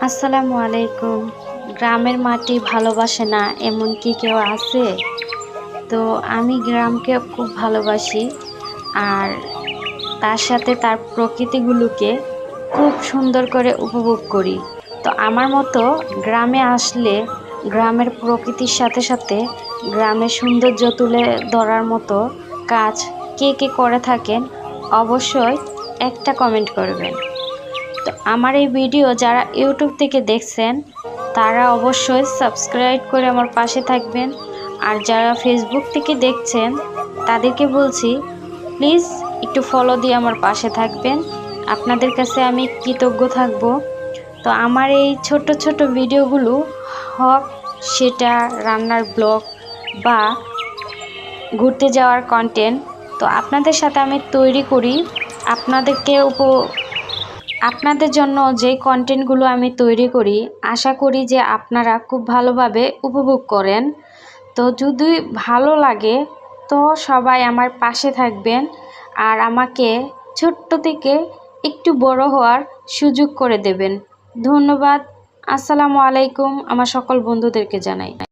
আসসালামু আলাইকুম। গ্রামের মাটি ভালোবাসে না এমন কি কেউ আছে? তো আমি গ্রামকে খুব ভালোবাসি, আর তার সাথে তার প্রকৃতিগুলোকে খুব সুন্দর করে উপভোগ করি। তো আমার মতো গ্রামে আসলে গ্রামের প্রকৃতির সাথে সাথে গ্রামের সৌন্দর্য তুলে ধরার মতো কাজ কে কে করে থাকেন অবশ্যই একটা কমেন্ট করবেন। তো আমার এই ভিডিও যারা ইউটিউব থেকে দেখছেন তারা অবশ্যই সাবস্ক্রাইব করে আমার পাশে থাকবেন, আর যারা ফেসবুক থেকে দেখছেন তাদেরকে বলছি প্লিজ একটু ফলো দিয়ে আমার পাশে থাকবেন। আপনাদের কাছে আমি কৃতজ্ঞ থাকব। তো আমার এই ছোট ছোট ভিডিওগুলো হোক সেটা রান্নার ব্লগ বা ঘুরতে যাওয়ার কন্টেন্ট, তো আপনাদের সাথে আমি তৈরি করি। আপনাদের জন্য যে কন্টেন্টগুলো আমি তৈরি করি আশা করি যে আপনারা খুব ভালোভাবে উপভোগ করেন। তো যদি ভালো লাগে তো সবাই আমার পাশে থাকবেন, আর আমাকে ছোট্ট থেকে একটু বড় হওয়ার সুযোগ করে দেবেন। ধন্যবাদ। আসসালামু আলাইকুম আমার সকল বন্ধুদেরকে জানাই।